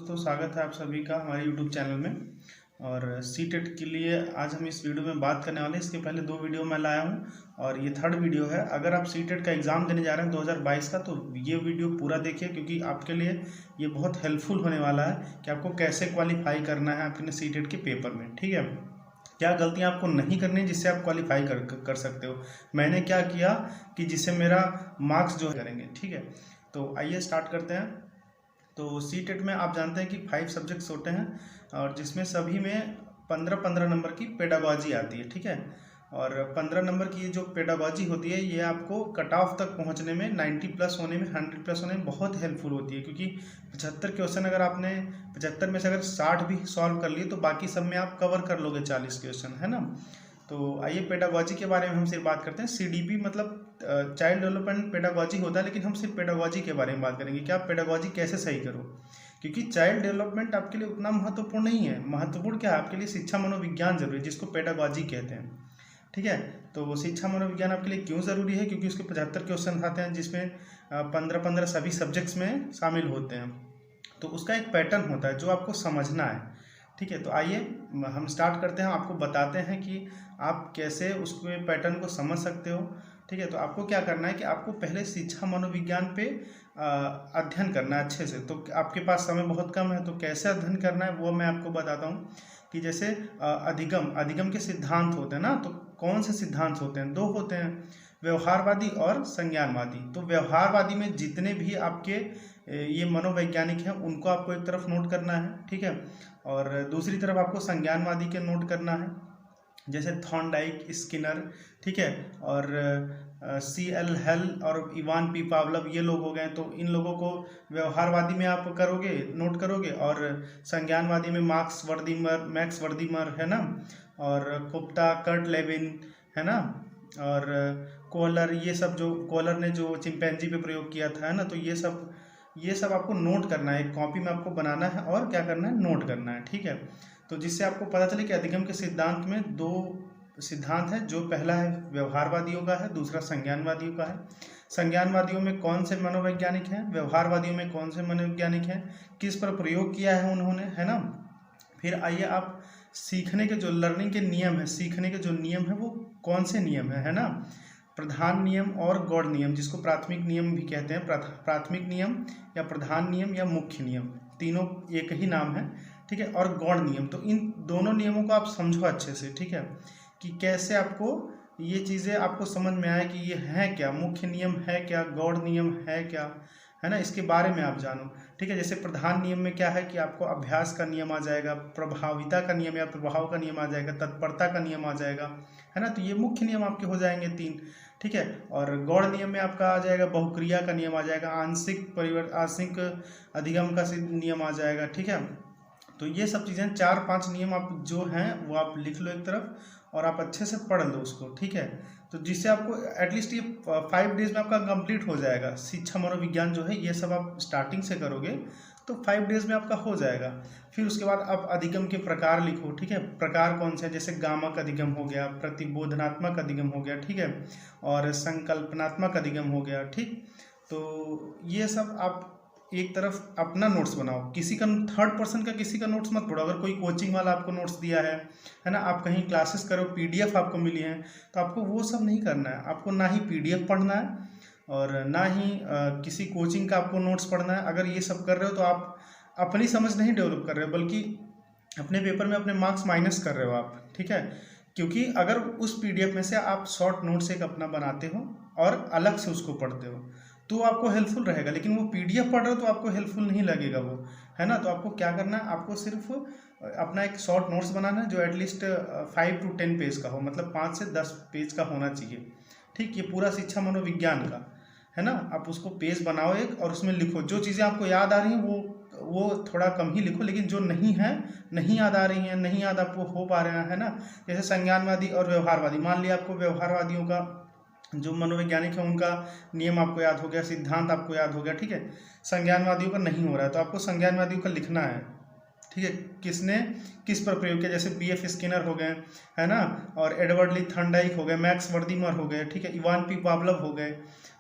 दोस्तों, स्वागत है आप सभी का हमारे YouTube चैनल में। और सीटेट के लिए आज हम इस वीडियो में बात करने वाले हैं। इसके पहले 2 वीडियो मैं लाया हूं और ये 3rd वीडियो है। अगर आप सीटेट का एग्ज़ाम देने जा रहे हैं 2022 का, तो ये वीडियो पूरा देखिए, क्योंकि आपके लिए ये बहुत हेल्पफुल होने वाला है कि आपको कैसे क्वालिफाई करना है अपने सीटेट के पेपर में। ठीक है, क्या गलतियां आपको नहीं करनी जिससे आप क्वालिफाई कर सकते हो। मैंने क्या किया कि जिससे मेरा मार्क्स जो करेंगे। ठीक है, तो आइए स्टार्ट करते हैं। तो सीटेट में आप जानते हैं कि 5 सब्जेक्ट्स होते हैं और जिसमें सभी में 15-15 नंबर की पेडागॉजी आती है। ठीक है, और 15 नंबर की जो पेडागॉजी होती है ये आपको कट ऑफ तक पहुंचने में 90 प्लस होने में 100 प्लस होने में बहुत हेल्पफुल होती है, क्योंकि 75 क्वेश्चन अगर आपने 75 में से अगर 60 भी सॉल्व कर लिए तो बाकी सब में आप कवर कर लोगे 40 क्वेश्चन, है ना। तो आइए पेडागॉजी के बारे में हम सिर्फ बात करते हैं। सीडीपी मतलब चाइल्ड डेवलपमेंट पेडागॉजी होता है, लेकिन हम सिर्फ पेडागॉजी के बारे में बात करेंगे कि आप पेडागॉजी कैसे सही करो, क्योंकि चाइल्ड डेवलपमेंट आपके लिए उतना महत्वपूर्ण नहीं है। महत्वपूर्ण क्या है आपके लिए? शिक्षा मनोविज्ञान जरूरी है, जिसको पेडागॉजी कहते हैं। ठीक है, तो शिक्षा मनोविज्ञान आपके लिए क्यों ज़रूरी है? क्योंकि उसके 75 क्वेश्चन आते हैं, जिसमें 15-15 सभी सब्जेक्ट्स में शामिल होते हैं। तो उसका एक पैटर्न होता है जो आपको समझना है। ठीक है, तो आइए हम स्टार्ट करते हैं। आपको बताते हैं कि आप कैसे उसके पैटर्न को समझ सकते हो। ठीक है, तो आपको क्या करना है कि आपको पहले शिक्षा मनोविज्ञान पे अध्ययन करना है अच्छे से। तो आपके पास समय बहुत कम है, तो कैसे अध्ययन करना है वो मैं आपको बताता हूँ। कि जैसे अधिगम के सिद्धांत होते हैं ना, तो कौन से सिद्धांत होते हैं? 2 होते हैं, व्यवहारवादी और संज्ञानवादी। तो व्यवहारवादी में जितने भी आपके ये मनोवैज्ञानिक हैं उनको आपको एक तरफ नोट करना है। ठीक है, और दूसरी तरफ आपको संज्ञानवादी के नोट करना है, जैसे थॉर्नडाइक, स्किनर। ठीक है, और C.L. हेल और इवान पी पावलव, ये लोग हो गए। तो इन लोगों को व्यवहारवादी में आप करोगे, नोट करोगे, और संज्ञानवादी में मैक्स वर्दीमर, है ना, और गुप्ता, कर्ट लेविन, है ना, और कोहलर, ये सब जो कोहलर ने जो चिंपैंजी पे प्रयोग किया था, है ना। तो ये सब आपको नोट करना है, एक कॉपी में आपको बनाना है और क्या करना है, नोट करना है। ठीक है, तो जिससे आपको पता चले कि अधिगम के सिद्धांत में 2 सिद्धांत है, जो पहला है व्यवहारवादियों का है, दूसरा संज्ञानवादियों का है। संज्ञानवादियों में कौन से मनोवैज्ञानिक हैं, व्यवहारवादियों में कौन से मनोवैज्ञानिक हैं, किस पर प्रयोग किया है उन्होंने, है ना। फिर आइए आप सीखने के जो लर्निंग के नियम है, सीखने के जो नियम है वो कौन से नियम है ना। प्रधान नियम और गौड़ नियम, जिसको प्राथमिक नियम भी कहते हैं। प्राथमिक नियम या प्रधान नियम या मुख्य नियम, तीनों एक ही नाम है। ठीक है, और गौड़ नियम, तो इन दोनों नियमों को आप समझो अच्छे से। ठीक है, कि कैसे आपको ये चीज़ें आपको समझ में आए कि ये है क्या, मुख्य नियम है क्या, गौड़ नियम है क्या, है ना, इसके बारे में आप जानो। ठीक है, जैसे प्रधान नियम में क्या है कि आपको अभ्यास का नियम आ जाएगा, प्रभाविता का नियम या प्रभाव का नियम आ जाएगा, तत्परता का नियम आ जाएगा, है ना। तो ये मुख्य नियम आपके हो जाएंगे 3। ठीक है, और गौड़ नियम में आपका आ जाएगा बहुक्रिया का नियम आ जाएगा, आंशिक अधिगम का नियम आ जाएगा। ठीक है, तो ये सब चीज़ें 4-5 नियम आप जो हैं वो आप लिख लो एक तरफ और आप अच्छे से पढ़ लो उसको। ठीक है, तो जिससे आपको एटलीस्ट ये 5 डेज में आपका कंप्लीट हो जाएगा। शिक्षा मनोविज्ञान जो है ये सब आप स्टार्टिंग से करोगे तो 5 डेज में आपका हो जाएगा। फिर उसके बाद आप अधिगम के प्रकार लिखो। ठीक है, प्रकार कौन से हैं? जैसे गामक अधिगम हो गया, प्रतिबोधनात्मक अधिगम हो गया, ठीक है, और संकल्पनात्मक अधिगम हो गया। ठीक, तो ये सब आप एक तरफ अपना नोट्स बनाओ, किसी का 3rd पर्सन का किसी का नोट्स मत पढ़ो। अगर कोई कोचिंग वाला आपको नोट्स दिया है ना, आप कहीं क्लासेस करो, PDF आपको मिली है, तो आपको वो सब नहीं करना है। आपको ना ही PDF पढ़ना है और ना ही किसी कोचिंग का आपको नोट्स पढ़ना है। अगर ये सब कर रहे हो तो आप अपनी समझ नहीं डेवलप कर रहे हो, बल्कि अपने पेपर में अपने मार्क्स माइनस कर रहे हो आप। ठीक है, क्योंकि अगर उस PDF में से आप शॉर्ट नोट्स एक अपना बनाते हो और अलग से उसको पढ़ते हो तो आपको हेल्पफुल रहेगा, लेकिन वो PDF पढ़ रहे हो तो आपको हेल्पफुल नहीं लगेगा वो, है ना। तो आपको क्या करना है, आपको सिर्फ अपना एक शॉर्ट नोट्स बनाना है जो एटलीस्ट 5 to 10 पेज का हो, मतलब 5 से 10 पेज का होना चाहिए। ठीक, ये पूरा शिक्षा मनोविज्ञान का है ना। आप उसको पेज बनाओ एक और उसमें लिखो, जो चीज़ें आपको याद आ रही हैं वो थोड़ा कम ही लिखो, लेकिन जो नहीं है, नहीं याद आ रही हैं, नहीं याद आपको हो पा रहे हैं, है ना। जैसे संज्ञानवादी और व्यवहारवादी, मान लिया आपको व्यवहारवादियों का जो मनोवैज्ञानिक है उनका नियम आपको याद हो गया, सिद्धांत आपको याद हो गया। ठीक है, संज्ञानवादियों का नहीं हो रहा है, तो आपको संज्ञानवादियों का लिखना है। ठीक है, किसने किस पर प्रयोग किया, जैसे BF स्किनर हो गए, है ना, और एडवर्ड ली थर्नडाइक हो गए, मैक्स वर्दीमर हो गए, ठीक है, इवान पी पावलोव हो गए।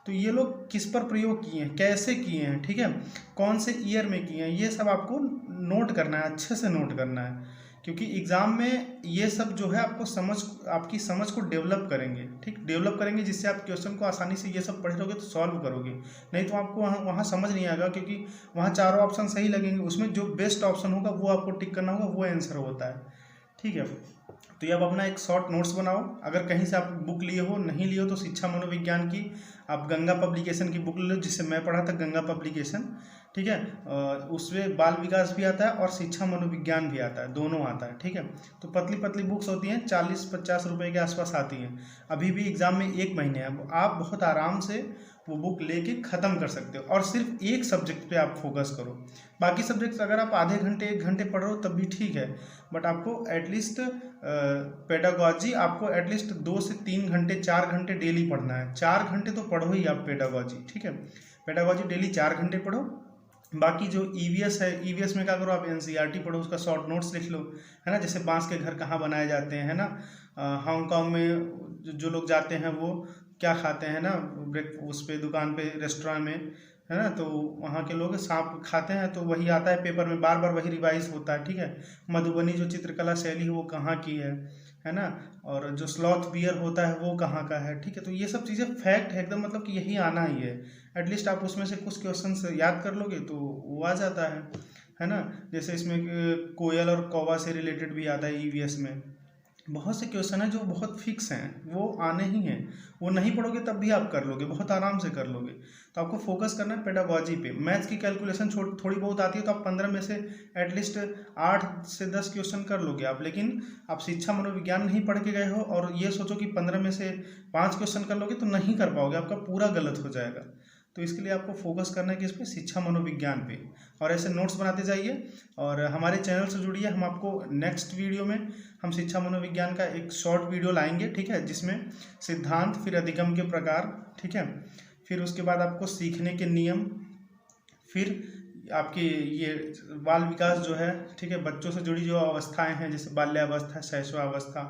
तो ये लोग किस पर प्रयोग किए हैं, कैसे किए हैं, ठीक है, कौन से ईयर में किए हैं, ये सब आपको नोट करना है, अच्छे से नोट करना है, क्योंकि एग्ज़ाम में ये सब जो है आपको आपकी समझ को डेवलप करेंगे, ठीक, डेवलप करेंगे, जिससे आप क्वेश्चन को आसानी से ये सब पढ़ लोगे तो सॉल्व करोगे। नहीं तो आपको वहाँ समझ नहीं आएगा, क्योंकि वहाँ चारों ऑप्शन सही लगेंगे, उसमें जो बेस्ट ऑप्शन होगा वो आपको टिक करना होगा, वो आंसर होता है। ठीक है, तो ये आप अपना एक शॉर्ट नोट्स बनाओ। अगर कहीं से आप बुक लिए हो, नहीं लिए हो, तो शिक्षा मनोविज्ञान की आप गंगा पब्लिकेशन की बुक ले लो, जिससे मैं पढ़ा था, गंगा पब्लिकेशन, ठीक है। उसमें बाल विकास भी आता है और शिक्षा मनोविज्ञान भी आता है, दोनों आता है, ठीक है। तो पतली पतली बुक्स होती हैं, 40-50 रुपए के आसपास आती हैं। अभी भी एग्जाम में 1 महीने है, आप बहुत आराम से वो बुक लेके ख़त्म कर सकते हो, और सिर्फ एक सब्जेक्ट पे आप फोकस करो। बाकी सब्जेक्ट्स अगर आप आधे घंटे 1 घंटे पढ़ रहे हो तब भी ठीक है, बट आपको एटलीस्ट पेडागॉजी आपको एटलीस्ट 2 से 3 घंटे 4 घंटे डेली पढ़ना है। 4 घंटे तो पढ़ो ही आप पेडागॉजी, ठीक है, पेडागॉजी डेली 4 घंटे पढ़ो। बाकी जो EVS है, EVS में क्या करो, आप NCERT पढ़ो, उसका शॉर्ट नोट्स लिख लो, है ना, जैसे बांस के घर कहाँ बनाए जाते हैं, है ना, हांगकांग में जो लोग जाते हैं वो क्या खाते हैं ना, उस पे दुकान पे रेस्टोरेंट में, है ना, तो वहाँ के लोग सांप खाते हैं, तो वही आता है पेपर में, बार बार वही रिवाइज होता है, ठीक है। मधुबनी जो चित्रकला शैली है वो कहाँ की है ना, और जो स्लॉथ बियर होता है वो कहाँ का है, ठीक है। तो ये सब चीज़ें फैक्ट है एकदम, मतलब कि यही आना ही है। एटलीस्ट आप उसमें से कुछ क्वेश्चंस याद कर लोगे तो वो आ जाता है ना। जैसे इसमें कोयल और कौवा से रिलेटेड भी आता है EVS में। बहुत से क्वेश्चन है जो बहुत फिक्स हैं, वो आने ही हैं, वो नहीं पढ़ोगे तब भी आप कर लोगे, बहुत आराम से कर लोगे। तो आपको फोकस करना है पेडागॉजी पे। मैथ्स की कैलकुलेशन थोड़ी बहुत आती है तो आप 15 में से एटलीस्ट 8 से 10 क्वेश्चन कर लोगे आप। लेकिन आप शिक्षा मनोविज्ञान नहीं पढ़ के गए हो और ये सोचो कि 15 में से 5 क्वेश्चन कर लोगे, तो नहीं कर पाओगे, आपका पूरा गलत हो जाएगा। तो इसके लिए आपको फोकस करना है कि इस पे, शिक्षा मनोविज्ञान पे, और ऐसे नोट्स बनाते जाइए। और हमारे चैनल से जुड़िए, हम आपको नेक्स्ट वीडियो में हम शिक्षा मनोविज्ञान का एक शॉर्ट वीडियो लाएंगे, ठीक है, जिसमें सिद्धांत, फिर अधिगम के प्रकार, ठीक है, फिर उसके बाद आपको सीखने के नियम, फिर आपकी ये बाल विकास जो है, ठीक है, बच्चों से जुड़ी जो अवस्थाएं हैं, जैसे बाल्यावस्था, शैशवावस्था,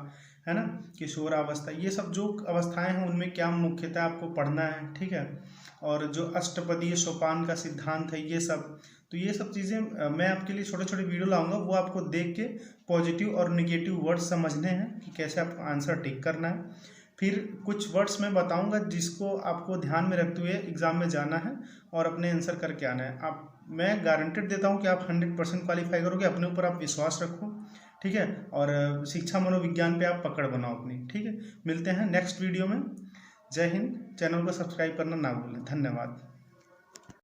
है ना, किशोरावस्था, ये सब जो अवस्थाएं हैं उनमें क्या मुख्यतः आपको पढ़ना है, ठीक है। और जो अष्टपदीय सोपान का सिद्धांत है, ये सब, तो ये सब चीज़ें मैं आपके लिए छोटे छोटे वीडियो लाऊंगा, वो आपको देख के पॉजिटिव और निगेटिव वर्ड्स समझने हैं कि कैसे आपको आंसर टिक करना है। फिर कुछ वर्ड्स मैं बताऊंगा जिसको आपको ध्यान में रखते हुए एग्ज़ाम में जाना है और अपने आंसर करके आना है। मैं गारंटेड देता हूँ कि आप 100% क्वालिफाई करोगे, अपने ऊपर आप विश्वास रखो, ठीक है, और शिक्षा मनोविज्ञान पे आप पकड़ बनाओ अपनी, ठीक है। मिलते हैं नेक्स्ट वीडियो में। जय हिंद। चैनल को सब्सक्राइब करना ना भूलें। धन्यवाद।